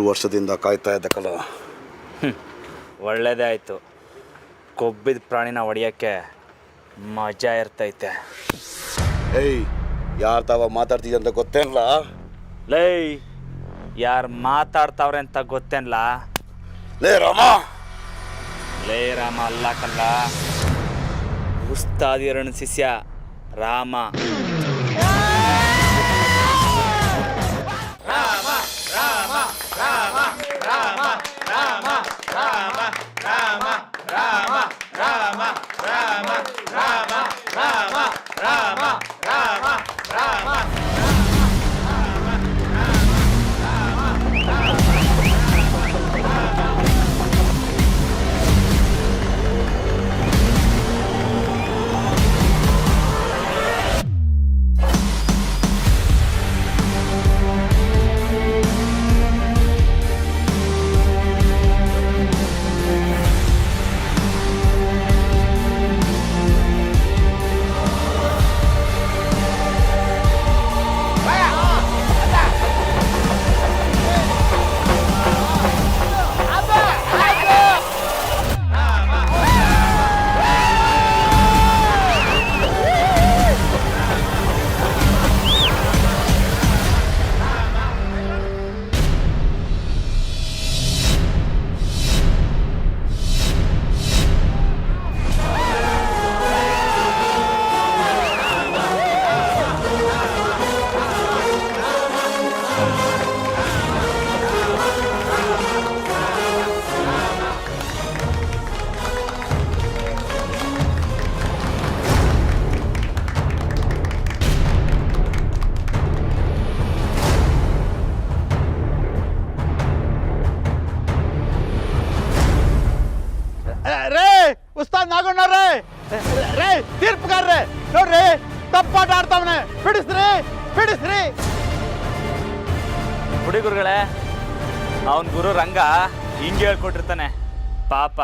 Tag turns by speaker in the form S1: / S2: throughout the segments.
S1: 3 ವರ್ಷದಿಂದ ಕಾಯ್ತಾ ಇದ್ದ ಕಲ.
S2: ಒಳ್ಳೆಯದೇ ಆಯಿತು. ಕೊಬ್ಬಿದ ಪ್ರಾಣಿನ ಹೊಡೆಯೋಕ್ಕೆ ಮಜಾ ಇರ್ತೈತೆ.
S1: ಏಯ್, ಯಾರು ತಾವ ಮಾತಾಡ್ತಿದ್ಯ ಅಂತ ಗೊತ್ತೇನಲ್ಲ?
S2: ಲೈ, ಯಾರು ಮಾತಾಡ್ತಾವ್ರೆ ಅಂತ ಗೊತ್ತೇನಲ್ಲ?
S1: ಲೇ ರಾಮ.
S2: ಲೇ ರಾಮ ಅಲ್ಲ ಕಲ್ಲ, ಉಸ್ತಾದ್ ಎರಡು ಶಿಷ್ಯ ರಾಮ. ರಾಮ ರಾಮ ರಾಮ ರಾಮ ರಾಮ ರಾಮ ರಾಮ ರಾಮ ರಾಮ ರಾಮ ರಾಮ ರಾಮ ರಾಮ ರಾಮ ರಾಮ.
S3: ತೀರ್ಪುಗಾರ್ರೆ ನೋಡ್ರಿ, ತಪ್ಪಾಟ ಆಡ್ತಾವನೆ, ಬಿಡಿಸ್ರಿ ಬಿಡಿಸ್ರಿ.
S2: ಹುಡುಗರುಗಳೇ, ಅವನ ಗುರು ರಂಗ ಹಿಂಗೆ ಹೇಳ್ಕೊಟ್ಟಿರ್ತಾನೆ ಪಾಪ.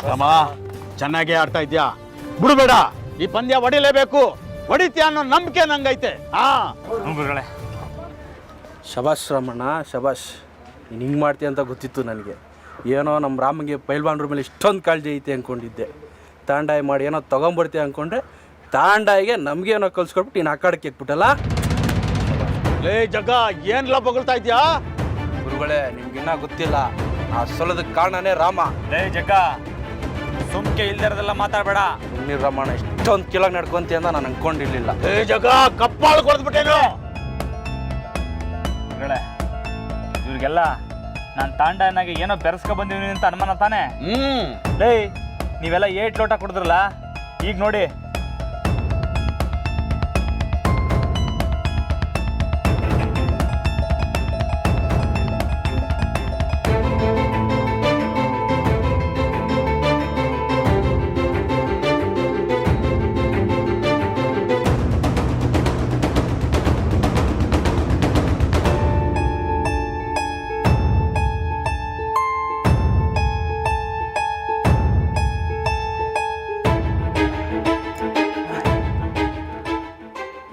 S3: ರಾಮ, ಚೆನ್ನಾಗೇ ಆಡ್ತಾ ಇದ್ಯಾ, ಬಿಡಬೇಡ. ಈ ಪಂದ್ಯ ಹೊಡಿಲೇಬೇಕು, ಹೊಡಿತೀಯ ಅನ್ನೋ ನಂಬಿಕೆ ನಂಗೈತೆ.
S2: ಹುಡುಗರುಗಳೇ,
S4: ಶಬಾಷ್ ರಾಮಣ್ಣ, ಶಬಾಷ್. ನೀನು ಹಿಂಗೆ ಮಾಡ್ತೀಯ ಅಂತ ಗೊತ್ತಿತ್ತು ನನಗೆ. ಏನೋ ನಮ್ಮ ರಾಮಗೆ ಪೈಲ್ವಾನ್ರ ಮೇಲೆ ಇಷ್ಟೊಂದು ಕಾಳಜಿ ಐತೆ ಅಂದ್ಕೊಂಡಿದ್ದೆ. ತಾಂಡಾಯಿ ಮಾಡಿ ಏನೋ ತೊಗೊಂಬರ್ತೀಯ ಅಂದ್ಕೊಂಡ್ರೆ ತಾಂಡಾಯಿಗೆ ನಮಗೇನೋ ಕಲ್ಸ್ಕೊಟ್ಬಿಟ್ಟು ನೀನು ಆ ಕಾಡಕ್ಕೆ ಹಾಕ್ಬಿಟ್ಟಲ್ಲ.
S3: ಲೇ ಜಗ್ಗ, ಏನೆಲ್ಲ ಬೊಗಳ್ತಾ ಇದ್ಯಾ?
S4: ಗುರುಗಳೇ, ನಿಮ್ಗಿನ್ನ ಗೊತ್ತಿಲ್ಲ, ಆ ಸೊಲದಕ್ಕೆ ಕಾರಣನೇ ರಾಮ.
S2: ಲೇ ಜಗ್ಗ, ಸುಮ್ಕೆ ಇಲ್ದಿರೋದೆಲ್ಲ ಮಾತಾಡಬೇಡ.
S4: ಸುಮ್ಮನೆ ರಾಮಣ್ಣ, ಇಷ್ಟೊಂದು ಕಿಲಾಗಿ ನಡ್ಕೊಂತೀಯ ಅಂತ ನಾನು ಅನ್ಕೊಂಡಿರ್ಲಿಲ್ಲ.
S3: ಲೇ ಜಗ್ಗ, ಕಪ್ಪಾಳು ಕೊಡ್ದ್ಬಿಟ್ಟೇನು?
S2: ಇವ್ರಿಗೆಲ್ಲ ನಾನು ತಾಂಡನಾಗೆ ಏನೋ ಬೆರೆಸ್ಕೊ ಬಂದಿವ್ನಿ ಅಂತ ಅನುಮಾನ ತಾನೆ? ಲೇ, ನೀವೆಲ್ಲ 8 ಲೋಟ ಕುಡಿದ್ರಲ್ಲ, ಈಗ ನೋಡಿ.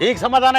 S3: ಈಗ ಸಮಾಧಾನ.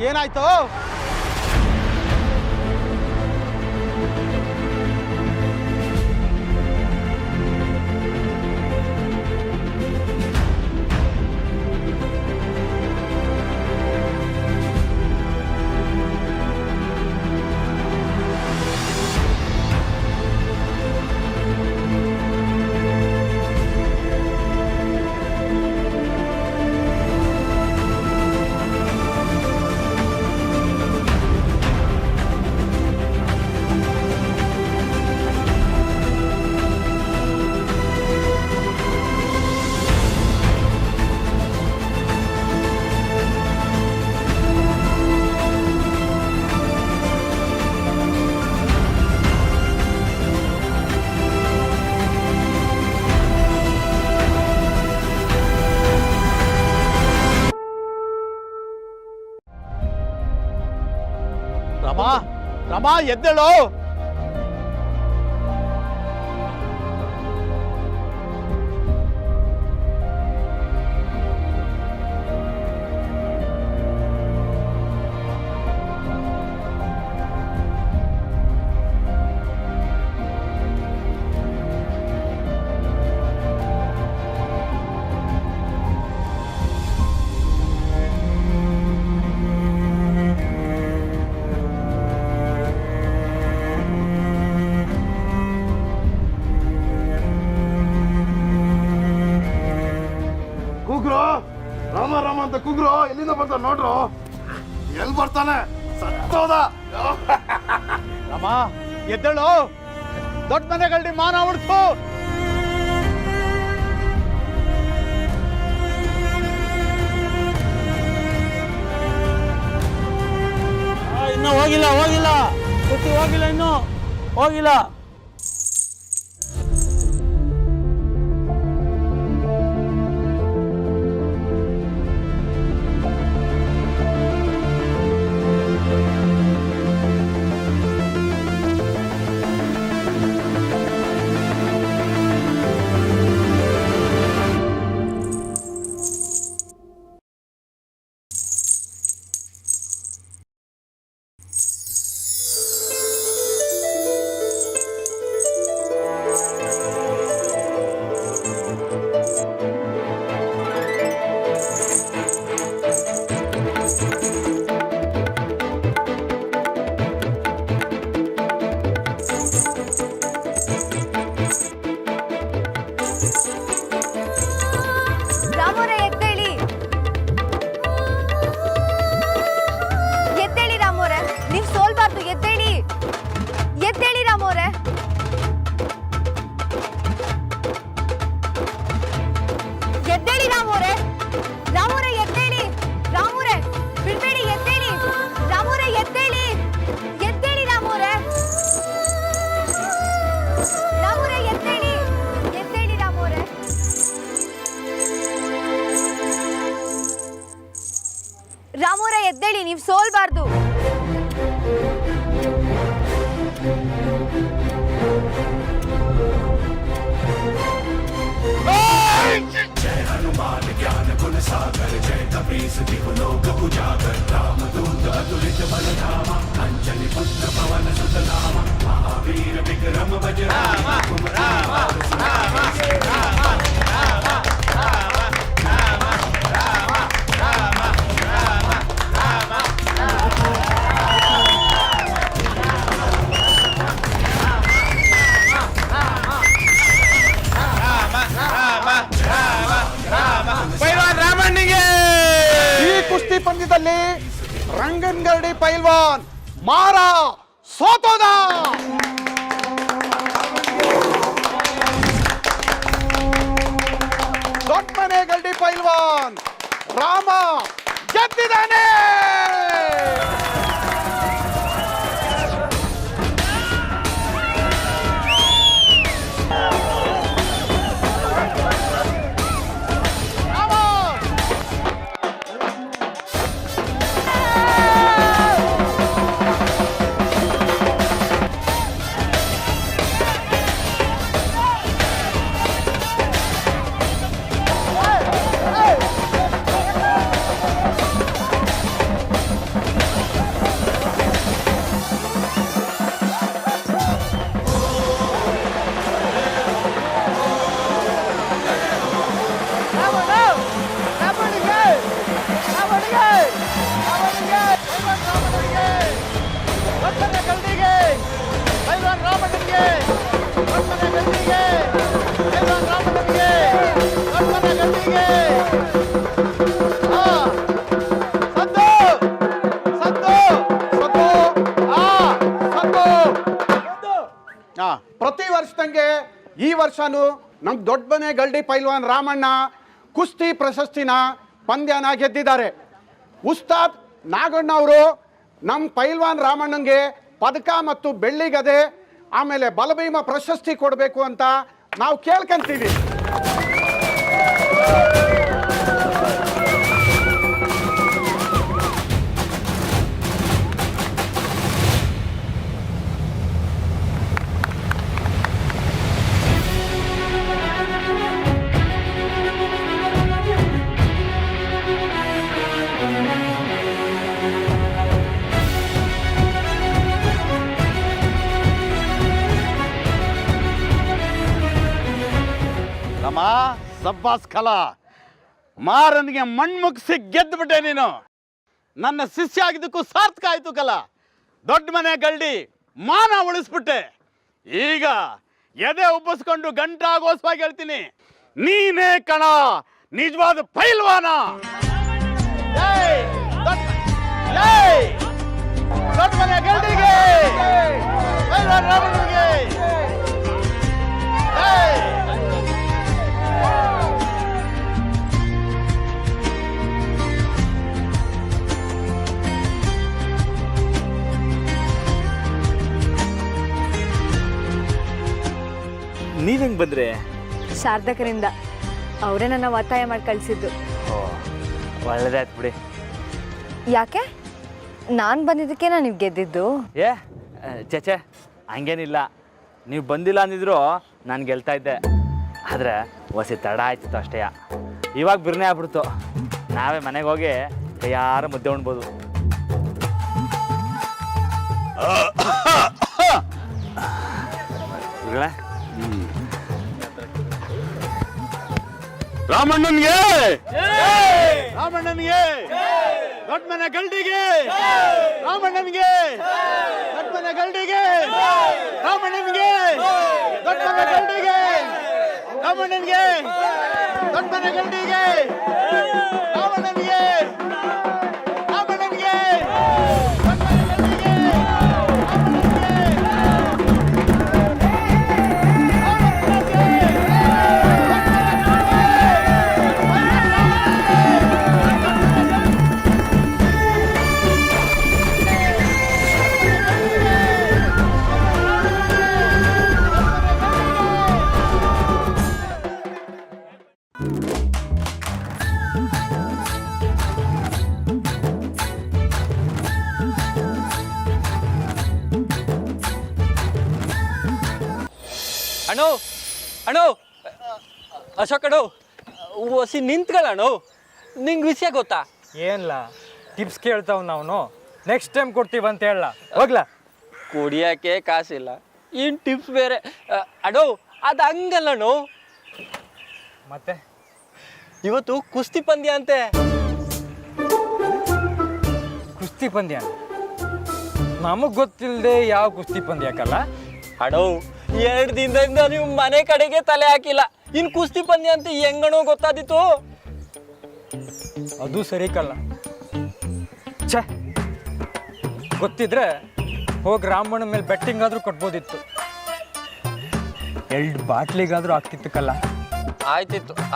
S3: ಏನಾಯ್ತು? ರಮಾ ಎದ್ದೇಳು.
S1: ಕೂಗ್ರು, ರಾಮ ರಾಮ ಅಂತ ಕೂಗ್ರು. ಎಲ್ಲಿಂದ ಬರ್ತಾನೆ ನೋಡ್ರು. ಎಲ್ಲಿ ಬರ್ತಾನೆ? ಸತ್ತೋದ.
S3: ರಮಾ ಎದ್ದೇಳು. ದೊಡ್ಡ ಮನೆಗಳ್ಳಿ ಮಾನ ಉಳಿಸು.
S4: ಇನ್ನೂ ಹೋಗಿಲ್ಲ ಇನ್ನೂ ಹೋಗಿಲ್ಲ.
S5: ರಾಮೋರೆ ಎದ್ದೇಳಿ, ನೀವು ಸೋಲ್ಬಾರ್ದು.
S6: जय हनुमान ज्ञान गुण सागर जय कपीस तिहु लोक उजागर रामदूत अतुलित बल धामा अंजलि पुत्र पवन सुत नामा महावीर विक्रम बजरंगी कुमति
S3: ಕುಸ್ತಿ ಪಂದ್ಯದಲ್ಲಿ ರಂಗನಗರಡಿ ಪೈಲ್ವಾನ್ ಮಾರ ಸೋತೋದ. ದೊಡ್ಡಮನೆಗರಡಿ ಪೈಲ್ವಾನ್ ರಾಮ ಗೆದ್ದಿದ್ದಾನೆ. ಗಂಡಿಗೆ ಸದ್ದು ಸದ್ದು ಸದ್ದು ಸದ್ದು. ಪ್ರತಿ ವರ್ಷದಂಗೆ ಈ ವರ್ಷನೂ ನಮ್ಮ ದೊಡ್ಡ ಮನೆ ಗಲ್ಡಿ ಪೈಲ್ವಾನ್ ರಾಮಣ್ಣ ಕುಸ್ತಿ ಪ್ರಶಸ್ತಿನ ಪಂದ್ಯನ ಗೆದ್ದಿದ್ದಾರೆ. ಉಸ್ತಾದ್ ನಾಗಣ್ಣ ಅವರು ನಮ್ಮ ಪೈಲ್ವಾನ್ ರಾಮಣ್ಣಂಗೆ ಪದಕ ಮತ್ತು ಬೆಳ್ಳಿ ಗದೆ ಆಮೇಲೆ ಬಲಭೀಮ ಪ್ರಶಸ್ತಿ ಕೊಡಬೇಕು ಅಂತ ನಾವು ಕೇಳ್ಕೊಂತೀವಿ. ನಮ್ಮ ಸಬ್ಬಾಸ್ ಕಲಾ ಮಾರನಿಗೆ ಮಣ್ಮುಗಿಸಿ ಗೆದ್ದುಬಿಟ್ಟೆ ನೀನು. ನನ್ನ ಶಿಷ್ಯ ಆಗಿದ್ದಕ್ಕೂ ಸಾರ್ಥಕ ಆಯ್ತು ಕಲ. ದೊಡ್ಡ ಮನೆ ಗಲ್ಡಿ ಮಾನ ಉಳಿಸ್ಬಿಟ್ಟೆ. ಈಗ ಎದೆ ಉಬ್ಬಿಸ್ಕೊಂಡು ಗಂಟಾಗೋಸ್ವಾಗಿ ಹೇಳ್ತೀನಿ, ನೀನೇ ಕಣ ನಿಜವಾದ ಪೈಲ್ವಾನ. ದೊಡ್ಡ ಮನೆ ಗಲ್ಡಿಗೆ ಪೈಲ್ವಾನ್ ರಾಮಣ್ಣನಿಗೆ
S2: ನೀವ್ ಹೆಂಗ್ ಬಂದ್ರೆ?
S5: ಶಾರದಕರಿಂದ ಅವರೇ ನನ್ನ ಒತ್ತಾಯ ಮಾಡಿ ಕಳಿಸಿದ್ದು.
S2: ಒಳ್ಳೇದಾಯ್ತು ಬಿಡಿ.
S5: ಯಾಕೆ ನಾನು ಬಂದಿದ್ದಕ್ಕೆ ನಾನು ನೀವು ಗೆದ್ದಿದ್ದು?
S2: ಏ ಚೇಚೆ ಹಂಗೇನಿಲ್ಲ. ನೀವು ಬಂದಿಲ್ಲ ಅಂದಿದ್ರು ನಾನು ಗೆಲ್ತಾ ಇದ್ದೆ. ಆದರೆ ಹೊಸಿ ತಡ ಆಯ್ತಿತ್ತು ಅಷ್ಟೇ. ಇವಾಗ ಬಿರ್ನೆ ಆಗ್ಬಿಡ್ತು. ನಾವೇ ಮನೆಗೆ ಹೋಗಿ ಕೈಯಾರ ಮುದ್ದೆ ಉಣ್ಬೋದು.
S3: ರಾಮಣ್ಣನಿಗೆ ರಾಮಣ್ಣನಿಗೆ ದೊಡ್ಡ ಮನೆ ಗಲ್ಡಿಗೆ ರಾಮಣ್ಣನಿಗೆ ದೊಡ್ಡ ಮನೆ ಗಲ್ಡಿಗೆ ರಾಮಣ್ಣನಿಗೆ ದೊಡ್ಡ ಮನೆ ಗಲ್ಡಿಗೆ ರಾಮಣ್ಣನಿಗೆ ದೊಡ್ಡ ಮನೆ ಗಲ್ಡಿಗೆ ರಾಮಣ್ಣನಿಗೆ ರಾಮಣ್ಣನಿಗೆ
S7: ಅಣ್ಣೋ ಅಣ್ಣೋ ಅಶೋಕ್ ಅಣ್ಣೋ ಒಸಿ ನಿಂತ್ಕೊಳ್ಳೋಣ. ನಿಂಗೆ ವಿಷಯ ಗೊತ್ತಾ?
S8: ಏನಿಲ್ಲ, ಟಿಪ್ಸ್ ಕೇಳ್ತಾವ್ ನಾವು. ನೆಕ್ಸ್ಟ್ ಟೈಮ್ ಕೊಡ್ತೀವಿ ಅಂತ ಹೇಳ ಹೋಗ್ಲಾ.
S7: ಕುಡಿಯೋಕ್ಕೆ ಕಾಸಿಲ್ಲ, ಇನ್ನು ಟಿಪ್ಸ್ ಬೇರೆ. ಅಣ್ಣೋ ಅದು ಹಂಗಲ್ಲಣ್ಣೋ.
S8: ಮತ್ತೆ
S7: ಇವತ್ತು ಕುಸ್ತಿ ಪಂದ್ಯ ಅಂತೆ.
S8: ಕುಸ್ತಿ ಪಂದ್ಯ ನಮಗೆ ಗೊತ್ತಿಲ್ಲದೆ ಯಾವ ಕುಸ್ತಿ ಪಂದ್ಯಕ್ಕಲ್ಲ.
S7: ಅಣ್ಣೋ 2 ದಿನದಿಂದ ನೀವು ಮನೆ ಕಡೆಗೆ ತಲೆ ಹಾಕಿಲ್ಲ, ಇನ್ನು ಕುಸ್ತಿ ಪಂದ್ಯ ಅಂತ ಹೆಂಗಣೋ ಗೊತ್ತಾದಿತ್ತು?
S8: ಅದು ಸರಿ ಕಲ್ಲ. ಛೇ, ಗೊತ್ತಿದ್ರೆ ಹೋಗಿ ರಾಮಣ್ಣ ಮೇಲೆ ಬೆಟ್ಟಿಂಗ್ ಆದ್ರೂ ಕೊಟ್ಬೋದಿತ್ತು. 2 ಬಾಟ್ಲಿಗಾದ್ರೂ ಆಗ್ತಿತ್ತು ಕಲ್ಲ.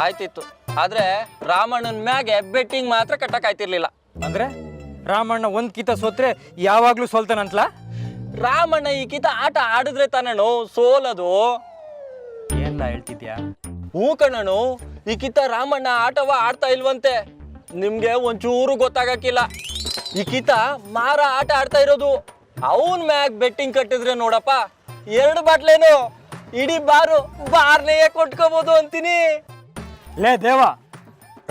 S7: ಆಯ್ತಿತ್ತು ಆದ್ರೆ ರಾಮಣ್ಣನ ಮ್ಯಾಗೆ ಬೆಟ್ಟಿಂಗ್ ಮಾತ್ರ ಕಟ್ಟಕ್ಕಾಯ್ತಿರ್ಲಿಲ್ಲ.
S8: ಅಂದ್ರೆ ರಾಮಣ್ಣ ಒಂದ್ ಕಿತ ಸೋತ್ರೆ ಯಾವಾಗ್ಲೂ ಸೋಲ್ತಾನಂತಲ.
S7: ರಾಮಣ್ಣ ಈ ಕಿತ ಆಟ ಆಡಿದ್ರೆ ತಾನಣ್ಣು ಸೋಲದು.
S8: ಏನ್ಲ ಹೇಳ್ತಿದ್ಯಾ?
S7: ಹೂ ಕಣ್ಣು, ಈ ಕಿತ ರಾಮಣ್ಣ ಆಟವ ಆಡ್ತಾ ಇಲ್ವಂತೆ. ನಿಮ್ಗೆ ಒಂಚೂರು ಗೊತ್ತಾಗಕ್ಕಿಲ್ಲ. ಈ ಕಿತ ಮಾರ ಆಟ ಆಡ್ತಾ ಇರೋದು. ಅವನ್ ಮ್ಯಾಗ್ ಬೆಟ್ಟಿಂಗ್ ಕಟ್ಟಿದ್ರೆ ನೋಡಪ್ಪ 2 ಬಾಟ್ಲೇನು ಇಡೀ ಬಾರ್ನೇ ಕೊಟ್ಕೋಬಹುದು ಅಂತೀನಿ.
S8: ಲೇ ದೇವ,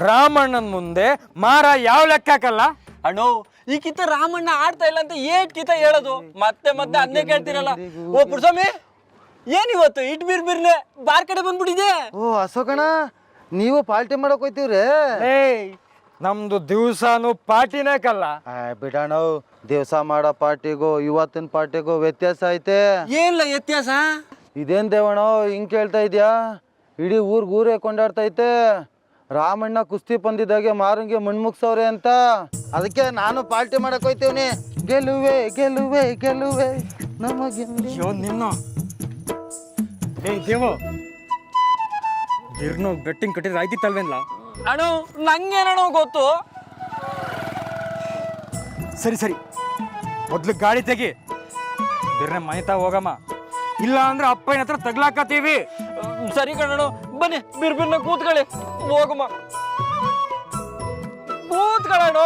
S8: ರಾಮಣ್ಣನ ಮುಂದೆ ಮಾರ ಯಾವ ಲೆಕ್ಕಾಕಲ್ಲ.
S7: ಅಣ್ಣೋ ಈ ಕಿತ ರಾಮಣ್ಣ ಆಡ್ತಾ ಇಲ್ಲ ಅಂತ ಏಟ್ ಕಿತ ಹೇಳೋದು. ಮತ್ತೆ ಅದನ್ನೇ ಕೇಳ್ತಿರಲ್ಲ. ಓ ಪುಡ್ಸ್ವಾಮಿ, ಏನಿವತ್ತು ಇಟ್ ಬಿರ್ನೆ ಬಾರ್ ಕಡೆ ಬಂದ್ಬಿಟ್ಟಿದೆ.
S9: ಓ ಅಶೋಕಣ್ಣ, ನೀವು ಪಾರ್ಟಿ ಮಾಡಕ್ ಹೋಯ್ತೀವ್ರಿ?
S8: ನಮ್ದು ದಿವ್ಸಾನು ಪಾರ್ಟಿನೇ ಕಲ್ಲ.
S9: ಬಿಡೋಣ, ದಿವಸ ಮಾಡೋ ಪಾರ್ಟಿಗೂ ಇವತ್ತಿನ ಪಾರ್ಟಿಗೂ ವ್ಯತ್ಯಾಸ ಐತೆ.
S7: ಏನ್ಲ ವ್ಯತ್ಯಾಸ?
S9: ಇದೇನ್ ದೇವಣ್ಣ ಹಿಂಗ್ ಕೇಳ್ತಾ ಇದ್ಯಾ? ಇಡೀ ಊರೇ ಕೊಂಡಾಡ್ತೈತೆ. ರಾಮಣ್ಣ ಕುಸ್ತಿ ಪಂದ್ಯದಾಗೆ ಮಾರಂಗೆ ಮುಣ್ಮುಗ್ಸವ್ರೆ ಅಂತ. ಅದಕ್ಕೆ ನಾನು ಪಾರ್ಟಿ ಮಾಡಕ್ ಹೋಯ್ತೀವ್ನಿ. ಗೆಲುವೆ ಗೆಲುವೆ ಗೆಲುವೆ ನಮಗೆ.
S8: ನಿನ್ನ ದೇವು ಬಿರ್ನೋ ಬೆಟ್ಟಿಂಗ್ ಕಟ್ಟಿದ್ರೆ ಆಯ್ತಿತ್ತಲ್ವೇನ್ಲ?
S7: ಅಣ್ಣ ನಂಗೇನೋ ಗೊತ್ತು.
S8: ಸರಿ ಸರಿ, ಮೊದ್ಲು ಗಾಡಿ ತೆಗಿ, ಬಿರ್ನೆ ಮನೆತಾ ಹೋಗಮ್ಮ. ಇಲ್ಲ ಅಂದ್ರೆ ಅಪ್ಪನ ಹತ್ರ ತಗ್ಲಾಕತ್ತೀವಿ.
S7: ಸರಿ ಕಣಣ್ಣ, ಬನ್ನಿ ಬಿರ್ಬಿರ್ನ ಕೂತ್ಕೊಳ್ಳಿ, ಹೋಗಮ್ಮ ಕೂತ್ಕೊಳ್ಳೋಣ.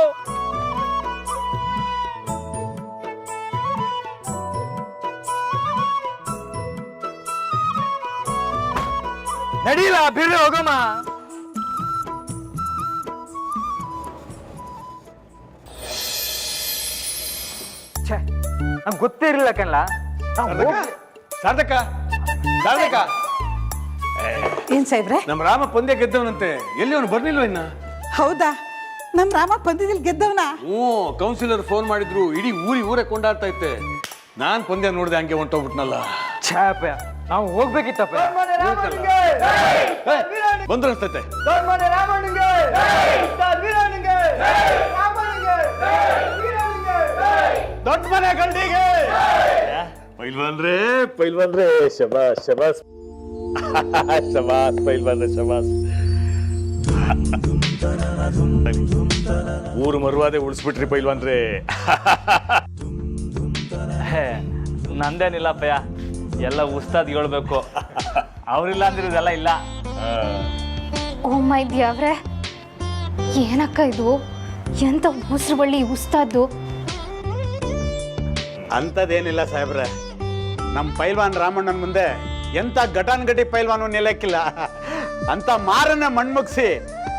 S8: ನಡೀಲ ಬಿರ್ರೆ ಹೋಗಮ್ಮ. ನಂಗೆ ಗೊತ್ತೇ ಇರಲಿಲ್ಲ ಕಣ್ಲ.
S3: ಸಾರ್ಥಕ ಸಾರ್ಥಕ,
S10: ಏನ್ ಸಾಹೇಬ್ರೆ?
S3: ನಮ್ಮ ರಾಮ ಪಂದ್ಯ ಗೆದ್ದವನಂತೆ, ಎಲ್ಲಿ ಅವನು ಬರ್ಲಿಲ್ವ ಇನ್ನ?
S10: ಹೌದಾ? ನಮ್ ರಾಮ ಪಂದ್ಯದಲ್ಲಿ ಗೆದ್ದವನ?
S3: ಕೌನ್ಸಿಲರ್ ಫೋನ್ ಮಾಡಿದ್ರು, ಇಡೀ ಊರೇ ಕೊಂಡಾಡ್ತಾ ಇತ್ತೆ. ನಾನ್ ಪಂದ್ಯ ನೋಡ್ದೆ, ಹಂಗೆ ಹೊಂಟೋಗ್ಬಿಟ್ನಲ್ಲ.
S8: ಛಾಪ, ನಾವು ಹೋಗ್ಬೇಕಿತ್ತಪ್ಪ.
S3: ಬಂದ್ರು ಅನ್ಸ್ತೈತೆ. ದೊಡ್ಡ ಮನೆ ಗಂಡಿಗೆ
S1: ಪೈಲ್ವಾನ್ರೆ ಶಬಾಸ್ ಶಬಾಸ್ ಶಬಾಸ್ ಪೈಲ್ವಾನ್ರೆ ಶಬಾಸ್. ಊರು ಮರುವಾದೆ ಉಳಿಸ್ಬಿಟ್ರಿ ಪೈಲ್ವಾನ್ರೆ.
S2: ನಂದೇನಿಲ್ಲಪ್ಪಯ್ಯ, ಎಲ್ಲ ಉಸ್ತಾದ್ ಹೇಳ್ಬೇಕು. ಅವ್ರಿಲ್ಲ ಅಂದ್ರೆ ಇದೆಲ್ಲ ಇಲ್ಲ.
S5: ಓ ಮೈ ದೇವ್ರೆ, ಏನಕ್ಕ ಇದು? ಎಂತ ಉಸಿರು ಬಳ್ಳಿ ಉಸ್ತಾದ್ದು?
S3: ಅಂಥದ್ದೇನಿಲ್ಲ ಸಾಹೇಬ್ರೆ, ನಮ್ಮ ಪೈಲ್ವಾನ್ ರಾಮಣ್ಣನ ಮುಂದೆ ಎಂಥ ಘಟಾನ್ಘಟಿ ಪೈಲ್ವಾನು ನಿಲ್ಲಕ್ಕಿಲ್ಲ. ಅಂತ ಮಾರನ್ನ ಮಣ್ಮುಗ್ಸಿ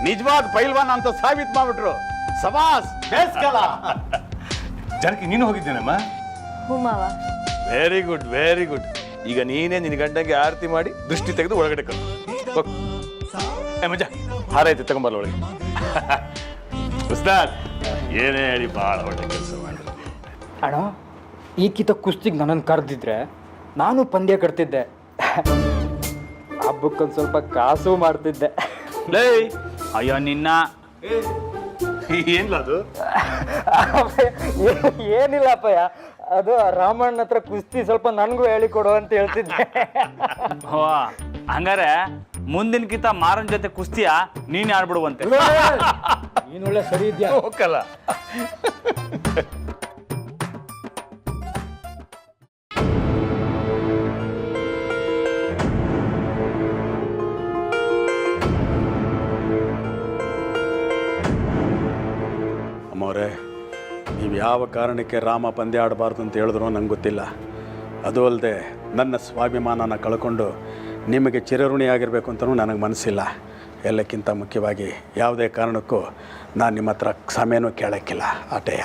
S3: ನಿಜವಾದ ಪೈಲ್ವಾನ್ ಅಂತ ಸಾಬೀತು ಮಾಡ್ಬಿಟ್ರು. ಸಬಾಸ್, ಬೇಸ್ಕಲ.
S1: ಜನಕ್ಕೆ ನೀನು ಹೋಗಿದ್ದೇನಮ್ಮ?
S5: ಹ್ಞೂ ಮಾವ.
S1: Very good very good. ಈಗ ನೀನೇ ನಿನ್ನ ಗಂಡಂಗೆ ಆರತಿ ಮಾಡಿ ದೃಷ್ಟಿ ತೆಗೆದು ಒಳಗಡೆ ಕಳ್ಕೊ. ಮಜ ಹಾರ ಐತೆ, ತಗೊಂಬಲ್ಲ ಒಳಗೆ. ಉಸ್ತಾದ್ ಏನೇ ಹೇಳಿ ಭಾಳ ಒಳ್ಳೆ ಕೆಲಸ ಮಾಡಿದ್ರು.
S8: ಅಣ್ಣ, ಈ ಕಿತ ಕುಸ್ತಿಗೆ ನನ್ನನ್ನು ಕರೆದಿದ್ರೆ ನಾನು ಪಂದ್ಯ ಕಟ್ತಿದ್ದೆ. ಹಬ್ಬಕ್ಕೊಂದು ಸ್ವಲ್ಪ ಕಾಸು ಮಾಡ್ತಿದ್ದೆ.
S2: ಲೇ ಅಯ್ಯೋ ನಿನ್ನ,
S1: ಏನಿಲ್ಲ ಅದು.
S8: ಏನಿಲ್ಲಪ್ಪಯ್ಯ, ಅದು ರಾಮಣ್ಣ ಹತ್ರ ಕುಸ್ತಿ ಸ್ವಲ್ಪ ನನಗೂ ಹೇಳಿಕೊಡು ಅಂತ ಹೇಳ್ತಿದ್ದೆ.
S2: ಹೋ ಹಂಗಾರೆ ಮುಂದಿನಕಿಂತ ಮಾರನ್ ಜೊತೆ ಕುಸ್ತಿಯ ನೀನೇ ಆಡ್ಬಿಡುವಂತೆ.
S8: ನೀನು ಒಳ್ಳೆ ಸರಿ ಇದೆಯಾ?
S1: ಹೋಗಲ್ಲ.
S3: ಅಮ್ಮವ್ರೆ, ನೀವು ಯಾವ ಕಾರಣಕ್ಕೆ ರಾಮ ಪಂದ್ಯ ಆಡಬಾರ್ದು ಅಂತ ಹೇಳಿದ್ರು ನಂಗೆ ಗೊತ್ತಿಲ್ಲ. ಅದು ಅಲ್ಲದೆ ನನ್ನ ಸ್ವಾಭಿಮಾನನ ಕಳ್ಕೊಂಡು ನಿಮಗೆ ಚಿರಋಣಿಯಾಗಿರಬೇಕು ಅಂತಲೂ ನನಗೆ ಮನಸ್ಸಿಲ್ಲ. ಎಲ್ಲಕ್ಕಿಂತ ಮುಖ್ಯವಾಗಿ ಯಾವುದೇ ಕಾರಣಕ್ಕೂ ನಾನು ನಿಮ್ಮ ಹತ್ರ ಕ್ಷಮೆನೂ ಕೇಳೋಕ್ಕಿಲ್ಲ. ಆಟೆಯ